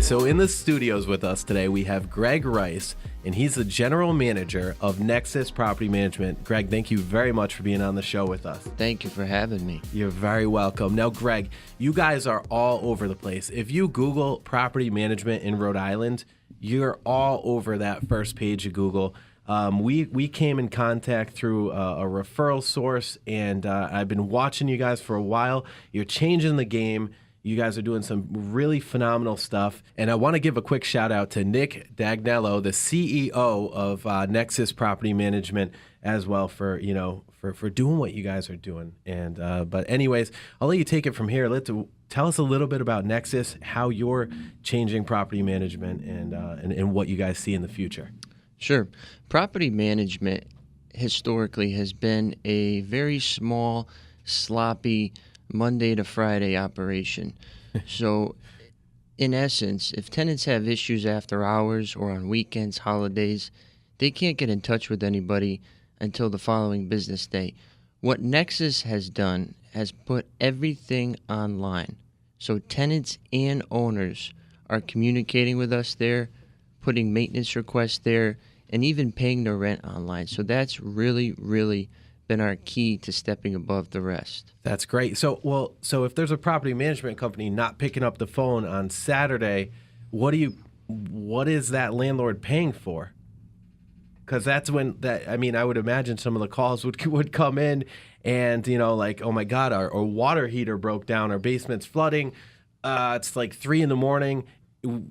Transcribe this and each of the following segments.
So in the studios with us today, we have Greg Rice, and he's the general manager of Nexus Property Management. Greg, thank you very much for being on the show with us. Thank you for having me. You're very welcome. Now, Greg, you guys are all over the place. If you Google property management in Rhode Island, you're all over that first page of Google. We came in contact through a referral source, and I've been watching you guys for a while. You're changing the game. You guys are doing some really phenomenal stuff. And I want to give a quick shout out to Nick Dagnello, the CEO of Nexus Property Management, as well for doing what you guys are doing. And but anyways, I'll let you take it from here. Tell us a little bit about Nexus, how you're changing property management, and what you guys see in the future. Sure. Property management historically has been a very small, sloppy, Monday to Friday operation. So, in essence, if tenants have issues after hours or on weekends, holidays, they can't get in touch with anybody until the following business day. What Nexus has done has put everything online. So tenants and owners are communicating with us there, putting maintenance requests there, and even paying their rent online. So that's really, really been our key to stepping above the rest. That's great. So if there's a property management company not picking up the phone on Saturday, what is that landlord paying for? Because that's when I would imagine some of the calls would come in, and like, oh my God, our water heater broke down, our basement's flooding. It's like 3 a.m.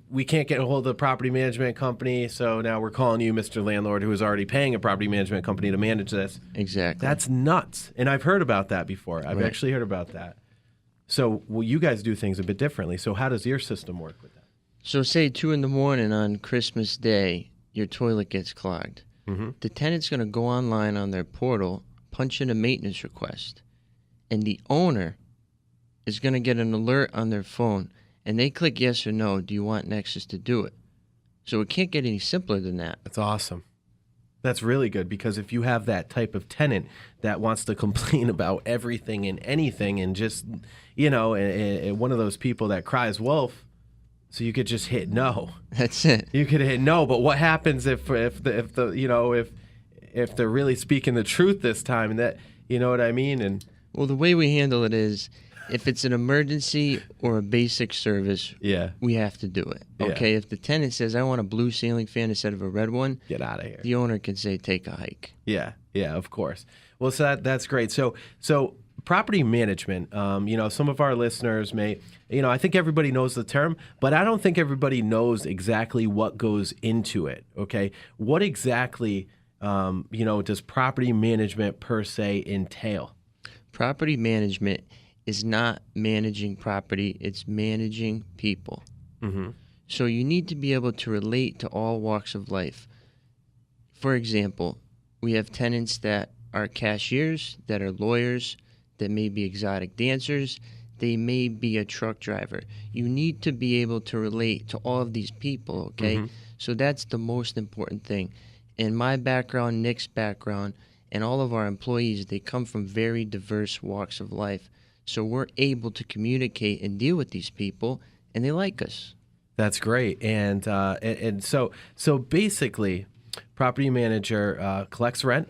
We can't get a hold of the property management company, so now we're calling you, Mr. Landlord, who is already paying a property management company to manage this. Exactly. That's nuts. And I've heard about that before. I've actually heard about that. So, you guys do things a bit differently. So how does your system work with that? So say 2 a.m. on Christmas Day, your toilet gets clogged. Mm-hmm. The tenant's going to go online on their portal, punch in a maintenance request, and the owner is going to get an alert on their phone, and they click yes or no, do you want Nexus to do it? So it can't get any simpler than that. That's awesome. That's really good, because if you have that type of tenant that wants to complain about everything and anything, and just, and one of those people that cries wolf, so you could just hit no. That's it. You could hit no, but what happens if they're really speaking the truth this time, and that, you know what I mean? And well, the way we handle it is, if it's an emergency or a basic service, we have to do it. Okay, if the tenant says, I want a blue ceiling fan instead of a red one, get out of here. The owner can say, take a hike. Yeah, of course. Well, so that's great. So property management, some of our listeners may, I think everybody knows the term, but I don't think everybody knows exactly what goes into it, okay? What exactly, does property management per se entail? Property management is not managing property, it's managing people. Mm-hmm. So you need to be able to relate to all walks of life. For example, we have tenants that are cashiers, that are lawyers, that may be exotic dancers, they may be a truck driver. You need to be able to relate to all of these people, okay? Mm-hmm. So that's the most important thing. In my background, Nick's background, and all of our employees, they come from very diverse walks of life. So we're able to communicate and deal with these people, and they like us. That's great. And so basically, property manager collects rent,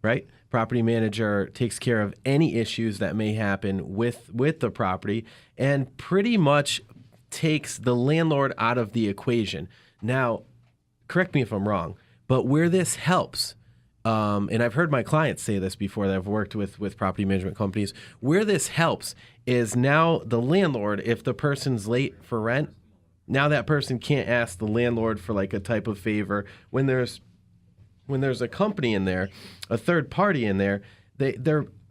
right? Property manager takes care of any issues that may happen with the property, and pretty much takes the landlord out of the equation. Now, correct me if I'm wrong, but where this helps, and I've heard my clients say this before that I've worked with property management companies, where this helps is now the landlord, if the person's late for rent, now that person can't ask the landlord for like a type of favor. When there's a company in there, a third party in there,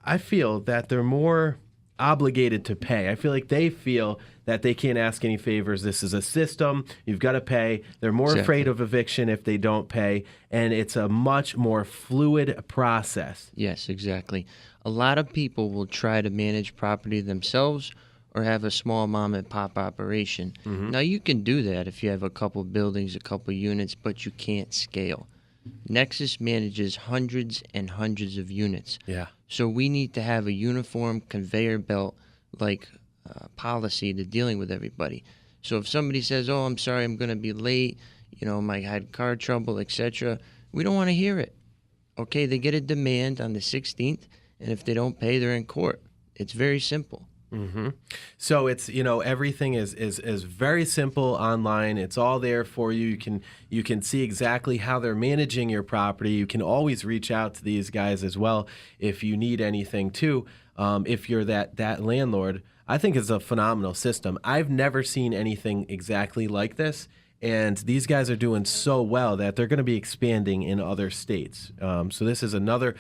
I feel that they're more obligated to pay. I feel like they feel that they can't ask any favors. This is a system. You've got to pay. They're more afraid of eviction if they don't pay, and it's a much more fluid process. Yes, exactly. A lot of people will try to manage property themselves or have a small mom and pop operation. Mm-hmm. Now, you can do that if you have a couple buildings, a couple units, but you can't scale. Nexus manages hundreds and hundreds of units. Yeah. So we need to have a uniform conveyor belt like policy to dealing with everybody. So if somebody says, "Oh, I'm sorry, I'm going to be late. I had car trouble, etc." We don't want to hear it. Okay, they get a demand on the 16th, and if they don't pay, they're in court. It's very simple. Mm-hmm. So it's, everything is very simple online. It's all there for you. You can see exactly how they're managing your property. You can always reach out to these guys as well if you need anything too. If you're that landlord, I think it's a phenomenal system. I've never seen anything exactly like this. And these guys are doing so well that they're going to be expanding in other states. So this is another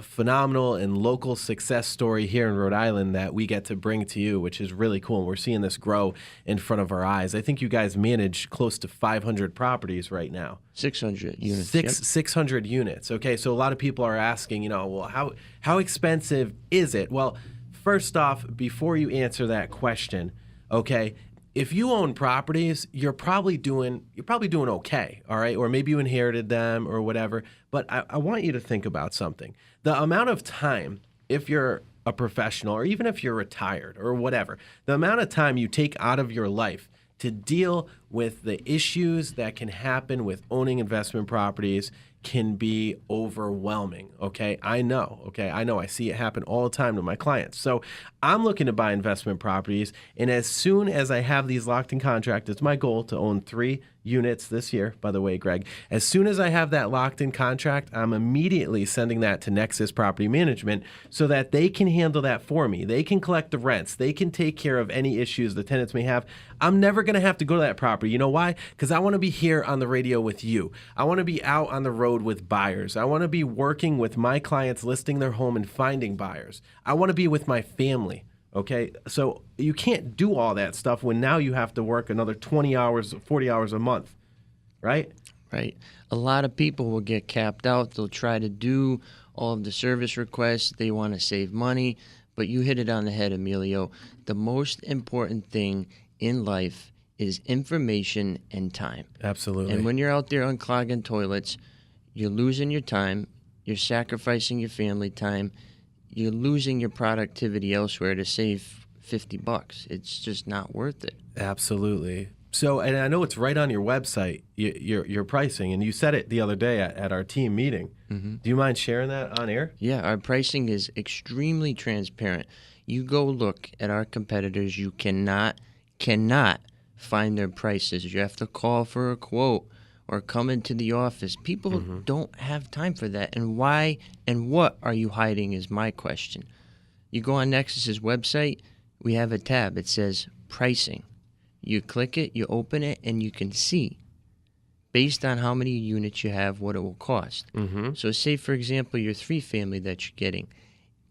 phenomenal and local success story here in Rhode Island that we get to bring to you, which is really cool. And we're seeing this grow in front of our eyes. I think you guys manage close to 500 properties right now. 600 units. 600 units. Okay, so a lot of people are asking, well, how expensive is it? Well, first off, before you answer that question, okay, if you own properties, you're probably doing okay, all right? Or maybe you inherited them or whatever. But I want you to think about something. The amount of time, if you're a professional or even if you're retired or whatever, the amount of time you take out of your life to deal with the issues that can happen with owning investment properties can be overwhelming, okay? I know. I see it happen all the time to my clients. So I'm looking to buy investment properties, and as soon as I have these locked in contract, it's my goal to own 3 units this year, by the way, Greg. As soon as I have that locked in contract, I'm immediately sending that to Nexus Property Management so that they can handle that for me. They can collect the rents. They can take care of any issues the tenants may have. I'm never going to have to go to that property. You know why? Because I want to be here on the radio with you. I want to be out on the road with buyers. I want to be working with my clients, listing their home and finding buyers. I want to be with my family. Okay, so you can't do all that stuff when now you have to work another 20 hours, 40 hours a month, right? Right. A lot of people will get capped out. They'll try to do all of the service requests. They want to save money. But you hit it on the head, Emilio. The most important thing in life is information and time. Absolutely. And when you're out there unclogging toilets, you're losing your time. You're sacrificing your family time. You're losing your productivity elsewhere to save $50. It's just not worth it. Absolutely. So, and I know it's right on your website, your pricing, and you said it the other day at our team meeting. Mm-hmm. Do you mind sharing that on air? Yeah, our pricing is extremely transparent. You go look at our competitors, you cannot find their prices. You have to call for a quote or come into the office. People don't have time for that. And why and what are you hiding is my question. You go on Nexus's website, we have a tab. It says pricing. You click it, you open it, and you can see, based on how many units you have, what it will cost. Mm-hmm. So say, for example, your 3-family that you're getting.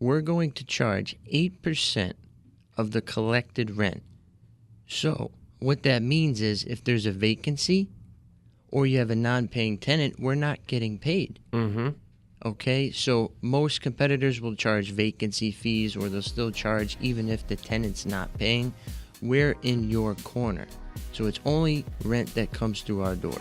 We're going to charge 8% of the collected rent. So what that means is if there's a vacancy, or you have a non-paying tenant, we're not getting paid. Mm-hmm. Okay, so most competitors will charge vacancy fees, or they'll still charge even if the tenant's not paying. We're in your corner. So it's only rent that comes through our doors.